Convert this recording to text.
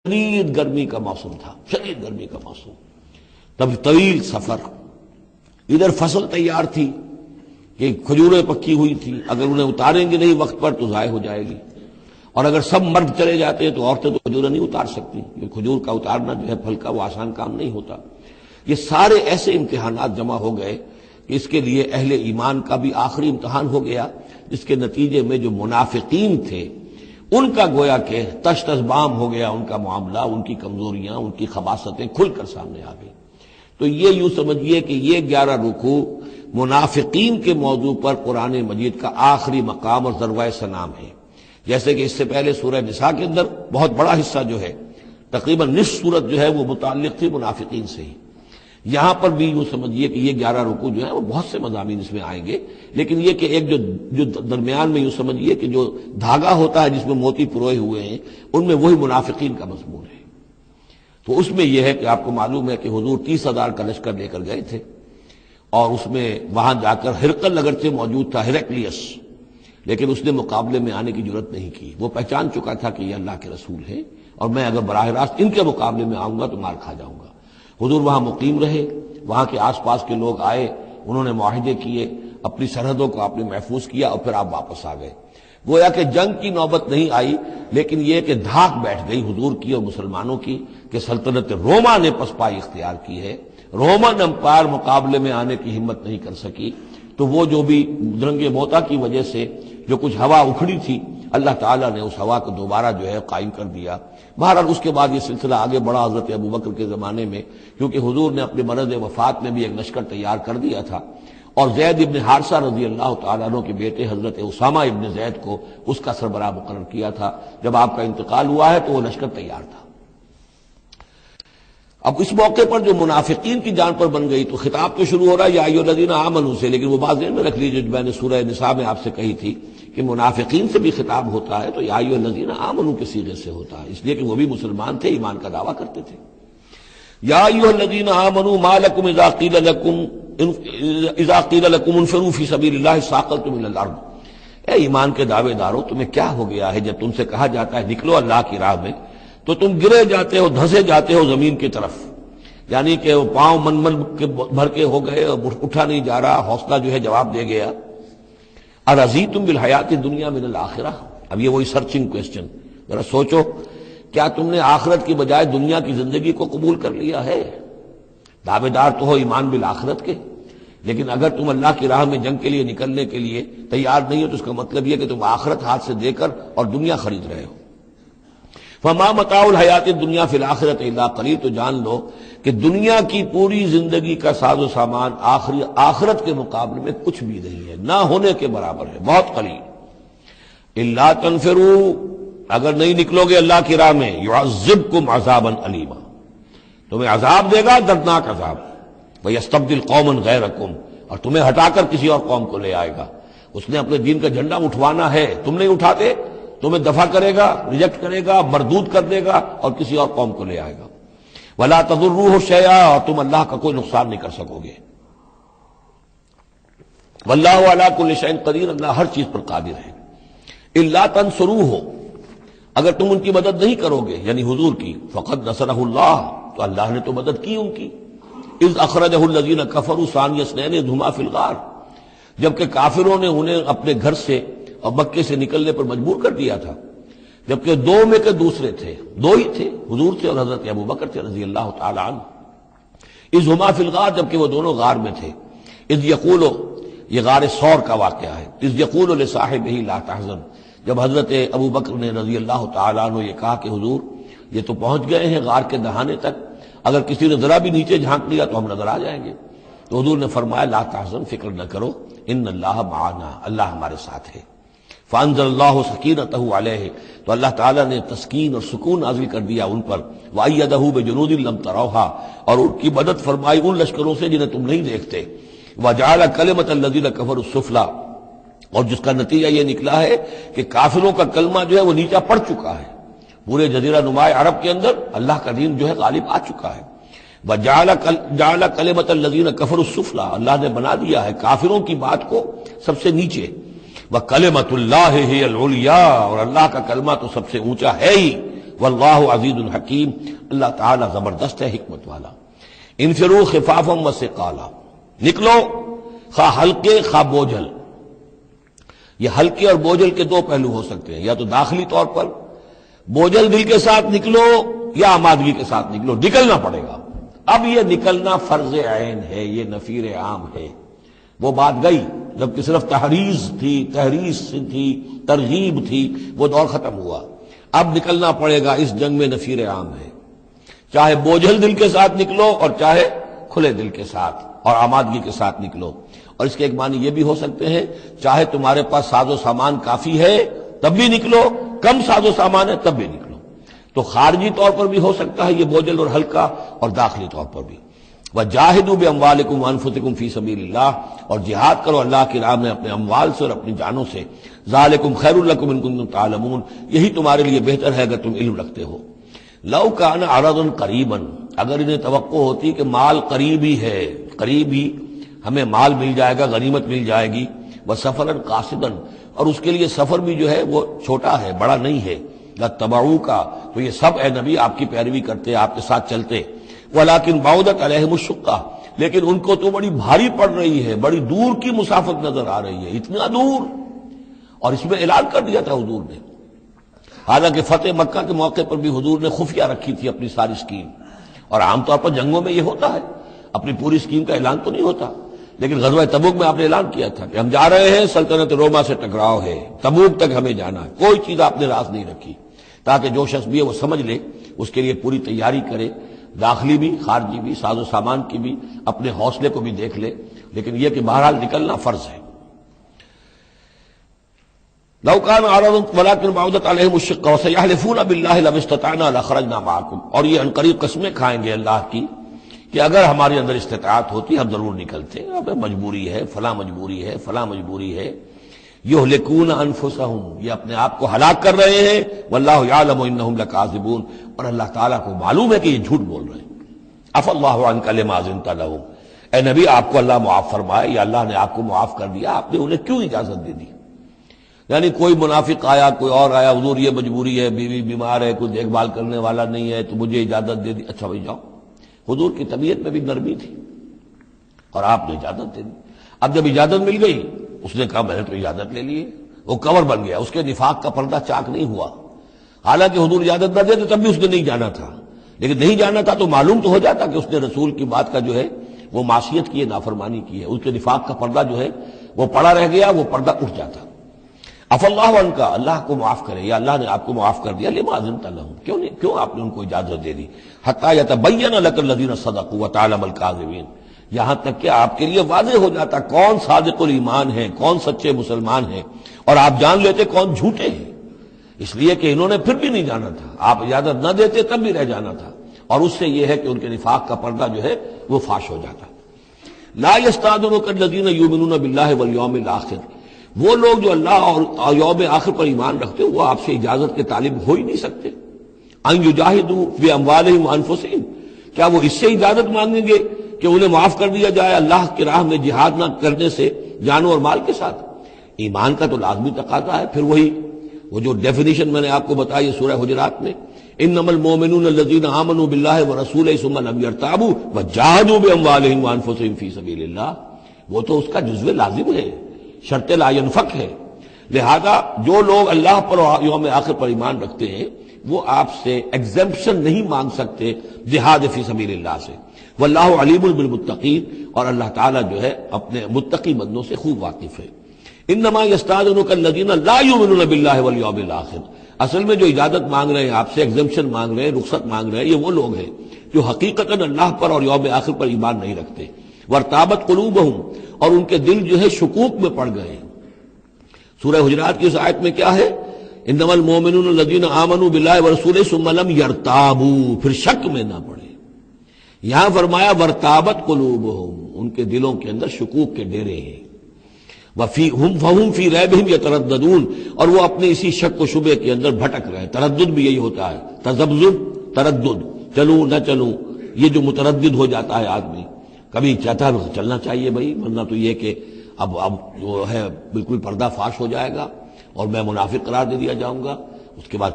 شدید گرمی کا موسم تھا، شدید گرمی کا موسم، تب طویل سفر، ادھر فصل تیار تھی کہ کھجوریں پکی ہوئی تھی، اگر انہیں اتاریں گے نہیں وقت پر تو ضائع ہو جائے گی، اور اگر سب مرد چلے جاتے ہیں تو عورتیں تو کھجوریں نہیں اتار سکتی، یہ کھجور کا اتارنا جو ہے پھل کا وہ آسان کام نہیں ہوتا۔ یہ سارے ایسے امتحانات جمع ہو گئے کہ اس کے لیے اہل ایمان کا بھی آخری امتحان ہو گیا، جس کے نتیجے میں جو منافقین تھے ان کا گویا کہ تشت بام ہو گیا، ان کا معاملہ، ان کی کمزوریاں، ان کی خباثتیں کھل کر سامنے آ گئی۔ تو یہ یوں سمجھیے کہ یہ 11 رکوع منافقین کے موضوع پر قرآن مجید کا آخری مقام اور ذروۂ سنام ہے۔ جیسے کہ اس سے پہلے سورہ نساء کے اندر بہت بڑا حصہ جو ہے، تقریباً نصف سورت جو ہے وہ متعلق تھی منافقین سے ہی، یہاں پر بھی یوں سمجھیے کہ یہ 11 رکوع جو ہیں وہ بہت سے مضامین اس میں آئیں گے، لیکن یہ کہ ایک جو درمیان میں یوں سمجھیے کہ جو دھاگا ہوتا ہے جس میں موتی پروئے ہوئے ہیں، ان میں وہی منافقین کا مضمون ہے۔ تو اس میں یہ ہے کہ آپ کو معلوم ہے کہ حضور 30,000 کا لشکر لے کر گئے تھے، اور اس میں وہاں جا کر ہرقل اگرچہ موجود تھا، ہرقلیس، لیکن اس نے مقابلے میں آنے کی جرات نہیں کی۔ وہ پہچان چکا تھا کہ یہ اللہ کے رسول ہیں، اور میں اگر براہ راست ان کے مقابلے میں آؤں گا تو مار کھا جاؤں گا۔ حضور وہاں مقیم رہے، وہاں کے آس پاس کے لوگ آئے، انہوں نے معاہدے کیے، اپنی سرحدوں کو آپ نے محفوظ کیا، اور پھر آپ واپس آ گئے۔ گویا کہ جنگ کی نوبت نہیں آئی، لیکن یہ کہ دھاک بیٹھ گئی حضور کی اور مسلمانوں کی کہ سلطنت روما نے پسپائی اختیار کی ہے، رومن امپائر مقابلے میں آنے کی ہمت نہیں کر سکی۔ تو وہ جو بھی جنگ موتا کی وجہ سے جو کچھ ہوا اکھڑی تھی، اللہ تعالیٰ نے اس ہوا کو دوبارہ جو ہے قائم کر دیا۔ بہرحال اس کے بعد یہ سلسلہ آگے بڑھا حضرت ابوبکر کے زمانے میں، کیونکہ حضور نے اپنے مرض وفات میں بھی ایک لشکر تیار کر دیا تھا، اور زید ابن حارثہ رضی اللہ تعالیٰ عنہ کے بیٹے حضرت اسامہ ابن زید کو اس کا سربراہ مقرر کیا تھا۔ جب آپ کا انتقال ہوا ہے تو وہ لشکر تیار تھا۔ اب اس موقع پر جو منافقین کی جان پر بن گئی تو خطاب تو شروع ہو رہا ہے یا ایھا الذین آمنوا سے، لیکن وہ بات ذہن میں رکھ لیجیے جو میں نے سورہ نساء میں آپ سے کہی تھی کہ منافقین سے بھی خطاب ہوتا ہے تو یا ایھا الذین آمنوا کے صیغے سے ہوتا ہے، اس لیے کہ وہ بھی مسلمان تھے، ایمان کا دعویٰ کرتے تھے۔ یا ایھا الذین آمنوا ما لکم اذا قیل لکم انفروا فی سبیل اللہ ثاقلتم الی الارض، اے ایمان کے دعوے دارو تمہیں کیا ہو گیا ہے جب تم سے کہا جاتا ہے نکلو اللہ کی راہ میں تو تم گرے جاتے ہو، دھسے جاتے ہو زمین کی طرف، یعنی کہ وہ پاؤں من کے بھر کے ہو گئے اور اٹھا نہیں جا رہا، حوصلہ جو ہے جواب دے گیا۔ ارضیتم بالحیات الدنیا من الآخرہ، اب یہ وہی سرچنگ کوسچن، ذرا سوچو کیا تم نے آخرت کی بجائے دنیا کی زندگی کو قبول کر لیا ہے؟ دعوے دار تو ہو ایمان بالآخرت کے، لیکن اگر تم اللہ کی راہ میں جنگ کے لیے نکلنے کے لیے تیار نہیں ہو تو اس کا مطلب یہ کہ تم آخرت ہاتھ سے دے کر اور دنیا خرید رہے ہو۔ فما متاع الحیات الدنیا فی الآخرۃ الا قلیل، تو جان لو کہ دنیا کی پوری زندگی کا ساز و سامان آخرت کے مقابلے میں کچھ بھی نہیں ہے، نہ ہونے کے برابر ہے، بہت قلیل۔ الا تنفروا، اگر نہیں نکلو گے اللہ کی راہ میں، یعذبکم عذابا علیما، تمہیں عذاب دے گا، دردناک عذاب، ویستبدل قوما غیرکم، اور تمہیں ہٹا کر کسی اور قوم کو لے آئے گا۔ اس نے اپنے دین کا جھنڈا اٹھوانا ہے، تم نہیں اٹھاتے، تمہیں دفع کرے گا، ریجیکٹ کرے گا، مردود کر دے گا، اور کسی اور قوم کو لے آئے گا۔ ولا تضروہ شیئا، اور تم اللہ کا کوئی نقصان نہیں کر سکو گے۔ واللہ علی کل شیء قدیر، اللہ ہر چیز پر قادر ہے۔ الا تنصروہ، اگر تم ان کی مدد نہیں کرو گے یعنی حضور کی، فقد نصرہ اللہ، تو اللہ نے تو مدد کی ان کی۔ اذ اخرجہ الذین کفروا ثانی اثنین اذ ہما فی الغار، جبکہ کافروں نے انہیں اپنے گھر سے اور مکے سے نکلنے پر مجبور کر دیا تھا، جبکہ دو میں کے دوسرے تھے، دو ہی تھے، حضور تھے اور حضرت ابوبکر تھے رضی اللہ تعالی عنہ۔ اذ ہما فی الغار، جبکہ وہ دونوں غار میں تھے۔ اذ یقول، یہ غار ثور کا واقعہ ہے۔ اذ یقول لصاحبہ لا تحزن، جب حضرت ابوبکر نے رضی اللہ تعالی عنہ یہ کہا کہ حضور یہ تو پہنچ گئے ہیں غار کے دہانے تک، اگر کسی نے ذرا بھی نیچے جھانک لیا تو ہم نظر آ جائیں گے، تو حضور نے فرمایا لا تحزن، فکر نہ کرو، ان اللہ معنا، اللہ ہمارے ساتھ ہے۔ فانزل اللہ سکینتہ علیہ، تو اللہ تعالیٰ نے تسکین اور سکون نازل کر دیا ان پر، وأیدہ بجنود لم تروہا، اور ان کی مدد فرمائی ان لشکروں سے جنہیں تم نہیں دیکھتے، وجعل کلمۃ الذین کفروا السفلی، اور جس کا نتیجہ یہ نکلا ہے کہ کافروں کا کلمہ جو ہے وہ نیچا پڑ چکا ہے، پورے جزیرہ نما عرب کے اندر اللہ کا دین جو ہے غالب آ چکا ہے۔ وجعل کلمۃ الذین کفروا السفلی، اللہ نے بنا دیا ہے کافروں کی بات کو سب سے نیچے، وَكَلِمَةُ اللَّهِ هِيَ الْعُلْيَا، اور اللہ کا کلمہ تو سب سے اونچا ہے ہی، واللہ عزیز الحکیم، اللہ تعالی زبردست ہے، حکمت والا۔ انفروا خفافا وثقالا، نکلو خواہ ہلکے خواہ بوجھل۔ یہ ہلکے اور بوجھل کے دو پہلو ہو سکتے ہیں، یا تو داخلی طور پر بوجھل دل کے ساتھ نکلو یا آمادگی کے ساتھ نکلو، نکلنا پڑے گا۔ اب یہ نکلنا فرض عین ہے، یہ نفیر عام ہے۔ وہ بات گئی جبکہ صرف تحریض تھی، ترغیب تھی، وہ دور ختم ہوا۔ اب نکلنا پڑے گا، اس جنگ میں نفیر عام ہے، چاہے بوجھل دل کے ساتھ نکلو اور چاہے کھلے دل کے ساتھ اور آمادگی کے ساتھ نکلو۔ اور اس کے ایک معنی یہ بھی ہو سکتے ہیں، چاہے تمہارے پاس ساز و سامان کافی ہے تب بھی نکلو، کم ساز و سامان ہے تب بھی نکلو۔ تو خارجی طور پر بھی ہو سکتا ہے یہ بوجھل اور ہلکا، اور داخلی طور پر بھی۔ وَجَاهِدُوا بِأَمْوَالِكُمْ وَأَنفُسِكُمْ فِي سَبِيلِ اللَّهِ، اور جہاد کرو اللہ کی راہ میں اپنے اموال سے اور اپنی جانوں سے۔ ذَلِكُمْ خَيْرٌ لَكُمْ إِن كُنتُمْ تَعْلَمُونَ، یہی تمہارے لیے بہتر ہے اگر تم علم رکھتے ہو۔ لَوْ كَانَ عَرَضًا قَرِيبًا، اگر انہیں توقع ہوتی کہ مال قریب ہی ہے، قریب ہی ہمیں مال مل جائے گا، غنیمت مل جائے گی، وَسَفَرًا قَاصِدًا، اور اس کے لیے سفر بھی جو ہے وہ چھوٹا ہے، بڑا نہیں ہے، لَاتَّبَعُوكَ، تو یہ سب اے نبی آپ کی پیروی کرتے، آپ کے ساتھ چلتے۔ وَلَٰكِن بَعُدَتْ عَلَيْهِمُ الشُّقَّةُ، لیکن ان کو تو بڑی بھاری پڑ رہی ہے، بڑی دور کی مسافت نظر آ رہی ہے، اتنا دور۔ اور اس میں اعلان کر دیا تھا حضور نے، حالانکہ فتح مکہ کے موقع پر بھی حضور نے خفیہ رکھی تھی اپنی ساری سکیم، اور عام طور پر جنگوں میں یہ ہوتا ہے، اپنی پوری سکیم کا اعلان تو نہیں ہوتا، لیکن غزوہ تبوک میں آپ نے اعلان کیا تھا کہ ہم جا رہے ہیں، سلطنت روما سے ٹکراؤ ہے، تبوک تک ہمیں جانا ہے، کوئی چیز آپ نے راز نہیں رکھی، تاکہ جو شخص بھی ہے وہ سمجھ لے، اس کے لیے پوری تیاری کرے، داخلی بھی خارجی بھی، ساز و سامان کی بھی، اپنے حوصلے کو بھی دیکھ لے، لیکن یہ کہ بہرحال نکلنا فرض ہے۔ لو كان عرضا ولكن بعدت عليهم الشقة وسيحلفون بالله لو استطعنا لخرجنا معكم، اور یہ عنقریب قسمیں کھائیں گے اللہ کی کہ اگر ہمارے اندر استطاعت ہوتی ہم ضرور نکلتے، اب مجبوری ہے، فلاں مجبوری ہے، فلاں مجبوری ہے۔ یہلکون انفسہم، یہ اپنے آپ کو ہلاک کر رہے ہیں، واللہ یعلم انہم لکاذبون، اور اللہ تعالیٰ کو معلوم ہے کہ یہ جھوٹ بول رہے ہیں۔ عفا اللہ عنک لما اذنت لہم، اے نبی آپ کو اللہ معاف فرمائے، یا اللہ نے آپ کو معاف کر دیا، آپ نے انہیں کیوں اجازت دے دی؟ یعنی کوئی منافق آیا، کوئی اور آیا، حضور یہ مجبوری ہے، بیوی بیمار ہے، کوئی دیکھ بھال کرنے والا نہیں ہے، تو مجھے اجازت دے دی، اچھا بھائی جاؤ۔ حضور کی طبیعت میں بھی نرمی تھی اور آپ نے اجازت دے دی۔ اب جب اجازت مل گئی، اس نے کہا میں نے تو اجازت لے لی ہے، وہ کور بن گیا، اس کے نفاق کا پردہ چاک نہیں ہوا۔ حالانکہ حضور اجازت نہ دیتے تب بھی اس نے نہیں جانا تھا، لیکن نہیں جانا تھا تو معلوم تو ہو جاتا کہ اس نے رسول کی بات کا جو ہے وہ معصیت کی ہے، نافرمانی کی ہے، اس کے نفاق کا پردہ جو ہے وہ پڑا رہ گیا، وہ پردہ اٹھ جاتا۔ عفا اللہ عنہ، اللہ کو معاف کرے، یا اللہ نے آپ کو معاف کر دیا، لما اذنت لہم، کیوں آپ نے ان کو اجازت دے دی؟ حتی یتبین لک الذین صدقوا وتعلم الکاذبین، یہاں تک کہ آپ کے لیے واضح ہو جاتا کون صادق الایمان ہے، کون سچے مسلمان ہیں، اور آپ جان لیتے کون جھوٹے ہیں، اس لیے کہ انہوں نے پھر بھی نہیں جانا تھا، آپ اجازت نہ دیتے تب بھی رہ جانا تھا، اور اس سے یہ ہے کہ ان کے نفاق کا پردہ جو ہے وہ فاش ہو جاتا۔ لا یستأذنک الذین یؤمنون باللہ والیوم الآخر، وہ لوگ جو اللہ اور یوم آخر پر ایمان رکھتے ہیں، وہ آپ سے اجازت کے طالب ہو ہی نہیں سکتے۔ ان یجاہدوا باموالہم وانفسہم، کیا وہ اس سے اجازت مانگیں گے کہ انہیں معاف کر دیا جائے اللہ کی راہ میں جہاد نہ کرنے سے جانوں اور مال کے ساتھ؟ ایمان کا تو لازمی تقاضا ہے۔ پھر وہی وہ جو ڈیفینیشن میں نے آپ کو بتائی سورہ حجرات میں، انما المؤمنون الذین آمنوا باللہ ورسولہ ثم لم یرتابوا وجاہدوا باموالہم وانفسہم فی سبیل اللہ، وہ تو اس کا جزو لازم ہے، شرط لا ينفک ہے۔ لہذا جو لوگ اللہ پر اور یوم آخر پر ایمان رکھتے ہیں وہ آپ سے ایگزمپشن نہیں مانگ سکتے جہاد فی سبیل اللہ سے۔ واللہ علیم بالمتقین، اور اللہ تعالیٰ جو ہے اپنے متقی بندوں سے خوب واقف ہے۔ انما یستأذنک الذین لا یؤمنون باللہ والیوم الآخر، اصل میں جو اجازت مانگ رہے ہیں آپ سے، ایگزمپشن مانگ رہے ہیں، رخصت مانگ رہے ہیں، یہ وہ لوگ ہیں جو حقیقتاً اللہ پر اور یوم آخر پر ایمان نہیں رکھتے۔ وارتابت قلوبہم، اور ان کے دل جو ہے شکوک میں پڑ گئے۔ سورہ حجرات کی اس آیت میں کیا ہے؟ انما المؤمنون الذین آمنوا باللہ ورسولہ ثم لم یرتابوا، پھر شک میں نہ پڑے۔ یہاں فرمایا وارتابت قلوبہم، ان کے دلوں کے اندر شکوک کے ڈیرے ہیں۔ فَهُمْ فِي رَيْبِهِمْ يَتَرَدَّدُونَ، اور وہ اپنے اسی شک و شبے کے اندر بھٹک رہے ہیں۔ تردد بھی یہی ہوتا ہے، تذبذب، تردد، چلوں نہ چلوں، یہ جو متردد ہو جاتا ہے آدمی، کبھی چاہتا ہے چلنا چاہیے بھائی، ورنہ تو یہ کہ اب جو ہے بالکل پردہ فاش ہو جائے گا اور میں منافق قرار دے دیا جاؤں گا، اس کے بعد